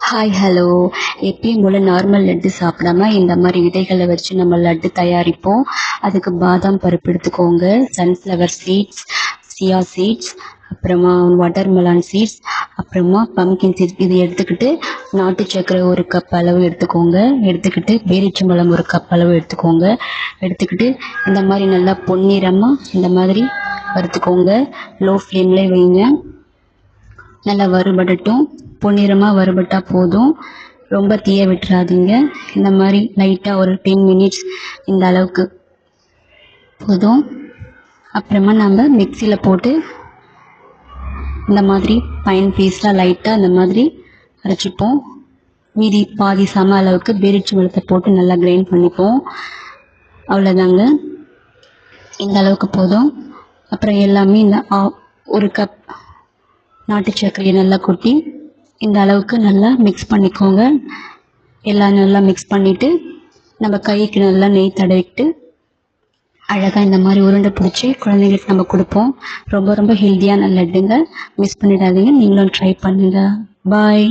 Hi hello. எப்பயும் போல் normal laddu சாப்பிடாம இந்த மாதிரி விதைகளை வச்சு நம்ம லட்டு தயாரிப்போம். அதுக்கு பாதாம் பருப்பு எடுத்துக்கோங்க, சன்ஃப்ளவர் சீட்ஸ், சியா சீட்ஸ், அப்புறமா வாட்டர்மெலான் சீட்ஸ், அப்புறமா பம்கின் சீட்ஸ். இது எடுத்துக்கிட்டு நாட்டு சர்க்கரை ஒரு கப் அளவு எடுத்துக்கோங்க. எடுத்துக்கிட்டு பேரிச்சம்பழம் ஒரு கப் அளவு எடுத்துக்கோங்க. எடுத்துக்கிட்டு இந்த மாதிரி நல்லா பொன்னிறமாக இந்த மாதிரி வறுத்துக்கோங்க. லோ ஃப்ளேம்லேயே வைங்க. நல்லா வறுபடட்டும். பொன்னிறமாக வறுபட்டால் போதும், ரொம்ப தீய விட்டுறாதீங்க. இந்த மாதிரி லைட்டாக ஒரு 10 மினிட்ஸ் இந்த அளவுக்கு போதும். அப்புறமா நம்ம மிக்சியில் போட்டு இந்த மாதிரி ஃபைன் பீஸாக லைட்டாக இந்த மாதிரி அரைச்சிப்போம். மீதி பாதி சம அளவுக்கு பேரிச்சம்பழத்தை போட்டு நல்லா கிரைண்ட் பண்ணிப்போம். அவ்வளோதாங்க, இந்த அளவுக்கு போதும். அப்புறம் எல்லாமே இந்த ஒரு கப் நாட்டு சர்க்கரையை நல்லா கொட்டி இந்த அளவுக்கு நல்லா மிக்ஸ் பண்ணிக்கோங்க. எல்லாம் நல்லா மிக்ஸ் பண்ணிவிட்டு நம்ம கைக்கு நல்லா நெய் தடவிட்டு அழகாக இந்த மாதிரி உருண்டை பிடிச்சி குழந்தைங்களுக்கு நம்ம கொடுப்போம். ரொம்ப ரொம்ப ஹெல்த்தியான லட்டுங்க, மிஸ் பண்ணிடாதீங்க. நீங்களும் ட்ரை பண்ணுங்கள். பாய்.